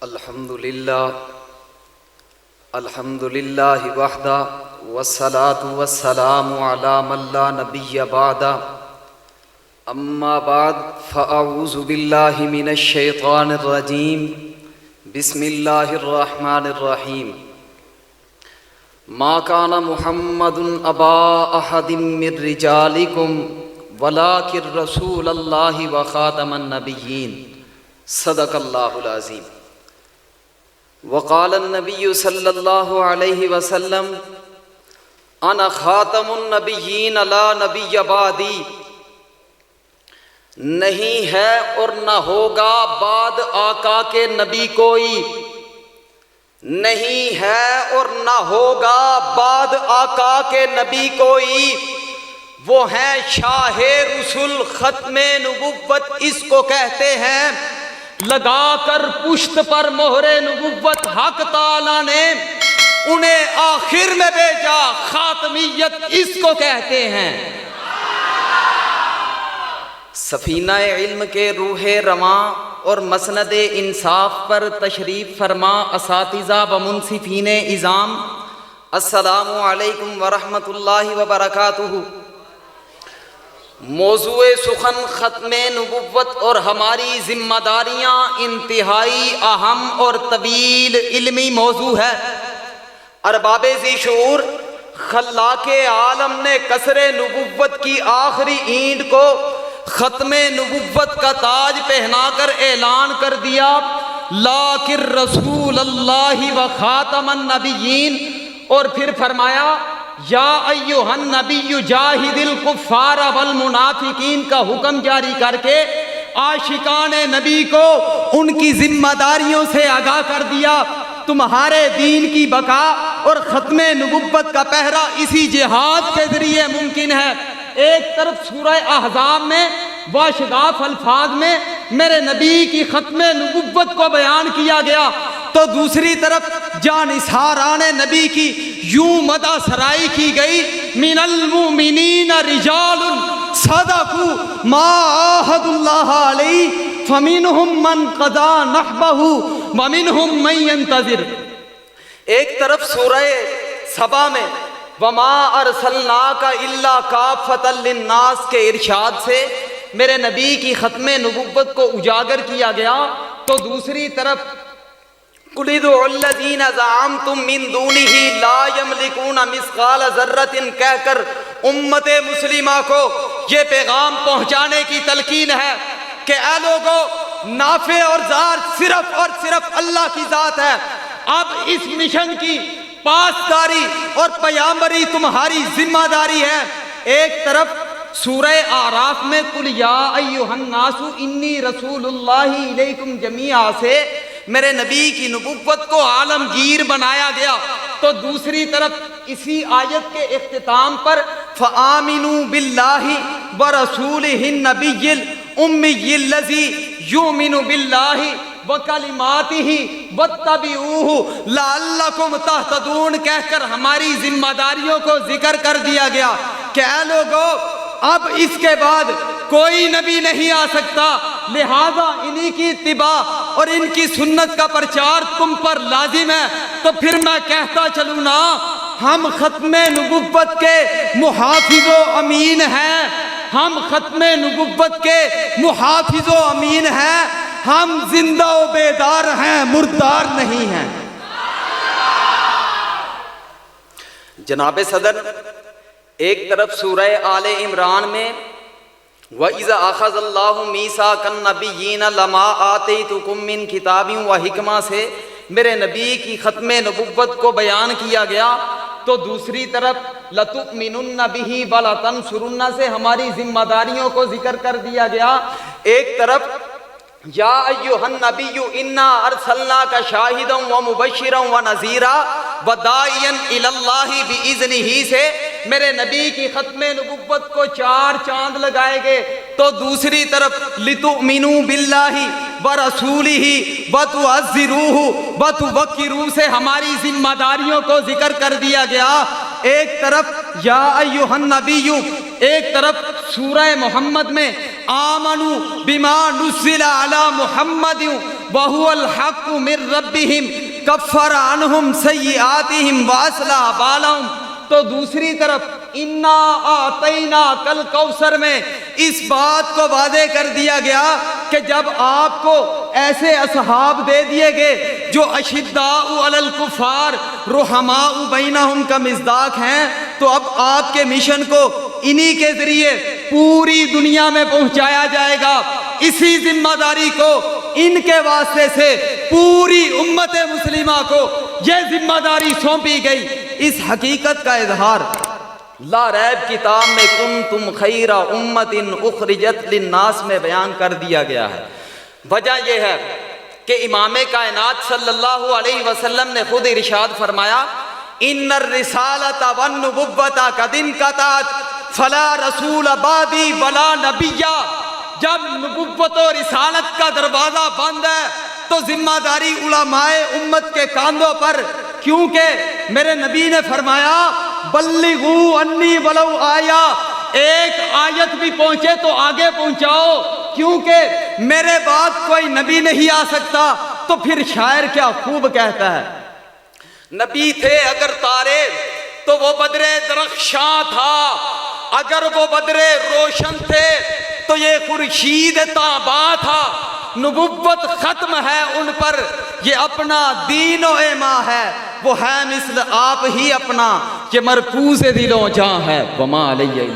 الحمدللہ وحدہ والصلاة والسلام علی من لا نبی بعدہ اما بعد فاعوذ باللہ من الشیطان الرجیم بسم اللہ الرحمن الرحیم ما کان محمد ابا احد من رجالکم ولکن رسول اللہ وخاتم النبیین صدق اللہ العظیم۔ وقال النبی صلی اللہ علیہ وسلم انا خاتم النبیین لا نبی بعدی، نہیں ہے اور نہ ہوگا بعد آقا کے نبی کوئی، نہیں ہے اور نہ ہوگا بعد آقا کے نبی کوئی، وہ ہیں شاہ رسول ختم نبوت اس کو کہتے ہیں، لگا کر پشت پر مہر نبوت حق تعالی نے انہیں آخر میں بھیجا، خاتمیت اس کو کہتے ہیں۔ سفینہ علم کے روح رواں اور مسند انصاف پر تشریف فرما اساتذہ و منصفین اعظام، السلام علیکم ورحمۃ اللہ وبرکاتہ۔ موضوع سخن ختم نبوت اور ہماری ذمہ داریاں انتہائی اہم اور طویل علمی موضوع ہے۔ ارباب ذی شعور خلاق عالم نے قصر نبوت کی آخری اینٹ کو ختم نبوت کا تاج پہنا کر اعلان کر دیا، لاکن رسول اللہ و خاتم النبیین، اور پھر فرمایا یا ایھا النبی جاہد الکفار والمنافقین کا حکم جاری کر کے عاشقان نبی کو ان کی ذمہ داریوں سے آگاہ کر دیا۔ تمہارے دین کی بقا اور ختم نبوت کا پہرا اسی جہاد کے ذریعے ممکن ہے۔ ایک طرف سورہ احزاب میں واشگاف الفاظ میں میرے نبی کی ختم نبوت کو بیان کیا گیا، تو دوسری طرف جانثاران نبی کی یوں مدح سرائی کی گئی، من المؤمنین رجال صدقوا ما عاہدوا اللہ علیہ فمنہم من قضی نحبہ ومنہم من ینتظر۔ ایک طرف سورہ سبا میں وما ارسلناک الا کافۃ للناس کے ارشاد سے میرے نبی کی ختم نبوت کو اجاگر کیا گیا، تو دوسری طرف قُلِ ادْعُوا الَّذِينَ زَعَمْتُم مِّن دُونِهِ لَا يَمْلِكُونَ مِثْقَالَ ذَرَّةٍ کہہ کر امت مسلمہ کو یہ پیغام پہنچانے کی تلقین ہے کہ اے لوگو، نافع اور ضار صرف اور صرف اللہ کی ذات ہے۔ اب اس مشن کی پاسداری اور پیامبری تمہاری ذمہ داری ہے۔ ایک طرف سورہ اعراف میں قُلْ یَا أَيُّهَا النَّاسُ إِنِّی رَسُولُ اللَّهِ إِلَیکُم جَمِیعًا سے میرے نبی کی نبوت کو عالمگیر بنایا گیا، تو دوسری طرف اسی آیت کے اختتام پر فَآمِنُوا بِاللَّهِ وَرَسُولِهِ النَّبِيِّ الْأُمِّيِّ الَّذِي يُؤْمِنُ بِاللَّهِ وَكَلِمَاتِهِ وَاتَّبِعُوهُ لَعَلَّكُمْ تَهْتَدُونَ کہہ کر ہماری ذمہ داریوں کو ذکر کر دیا گیا کہ اے لوگو، اب اس کے بعد کوئی نبی نہیں آ سکتا، لہذا انہی کی اتباع اور ان کی سنت کا پرچار تم پر لازم ہے۔ تو پھر میں کہتا چلوں نا، ہم ختم نبوت کے محافظ و امین ہیں، ہم ختم نبوت کے محافظ و امین ہیں، ہم زندہ و بیدار ہیں، مردار نہیں ہیں۔ جناب صدر، ایک طرف سورہ آل عمران میں وَإِذَا أَخَذَ اللَّهُ مِيثَاقَ النَّبِيِّينَ لَمَا آتَيْتُكُم مِّن کِتَابٍ وَحِکْمَةٍ سے میرے نبی کی ختم نبوت کو بیان کیا گیا، تو دوسری طرف لَتُؤْمِنُنَّ بِهِ وَلَتَنْصُرُنَّ سے ہماری ذمہ داریوں کو ذکر کر دیا گیا۔ ایک طرف یا ایھا النبی انا ارسلناک شاہدا ومبشرا ونذیرا وداعیا الی اللہ باذنہ سے میرے نبی کی ختم نبوت کو 4 چاند لگائے گئے، تو دوسری طرف لتؤمنوا باللہ ورسولہ وتعزروہ وتوقروہ سے ہماری ذمہ داریوں کو ذکر کر دیا گیا۔ ایک طرف یا ایھا النبی، ایک طرف سورہ محمد میں آمنوا بما نزل علی محمد وَهُوَ الْحَقُّ مِنْ رَبِّهِمْ كَفَّرَ عَنْهُمْ سَيِّئَاتِهِمْ وَأَصْلَحَ بَالَهُمْ۔ تو دوسری طرف انا آتینا کل کوثر میں اس بات کو واضح کر دیا گیا کہ جب آپ کو ایسے اصحاب دے دیے گئے جو اشداء علی الکفار رحماء بینہم کا مصداق ہیں، تو اب آپ کے مشن کو انہی کے ذریعے پوری دنیا میں پہنچایا جائے گا۔ اسی ذمہ داری کو ان کے واسطے سے پوری امت مسلمہ کو یہ ذمہ داری سونپی گئی۔ اس حقیقت کا اظہار لا ریب کتاب میں کنتم خیر امت اخرجت للناس میں بیان کر دیا گیا ہے۔ وجہ یہ ہے کہ امام کائنات صلی اللہ علیہ وسلم نے خود ارشاد فرمایا ان الرسالۃ والنبوۃ قد انقطعت فلا رسول بعدی ولا نبی۔ جب نبوت و رسالت کا دروازہ بند ہے تو ذمہ داری علماء امت کے کاندھوں پر، کیونکہ میرے نبی نے فرمایا بلغوا انی ولو آیا، ایک آیت بھی پہنچے تو آگے پہنچاؤ، کیونکہ میرے بعد کوئی نبی نہیں آ سکتا۔ تو پھر شاعر کیا خوب کہتا ہے، نبی تھے اگر تارے تو وہ بدر درخشاں تھا، اگر وہ بدر روشن تھے تو یہ خورشید تاباں تھا۔ نبوت ختم ہے ان پر، یہ اپنا دین و ایما ہے، وہ ہے مثل آپ ہی اپنا، یہ مرکوز دلوں جاں ہے وما علیہ۔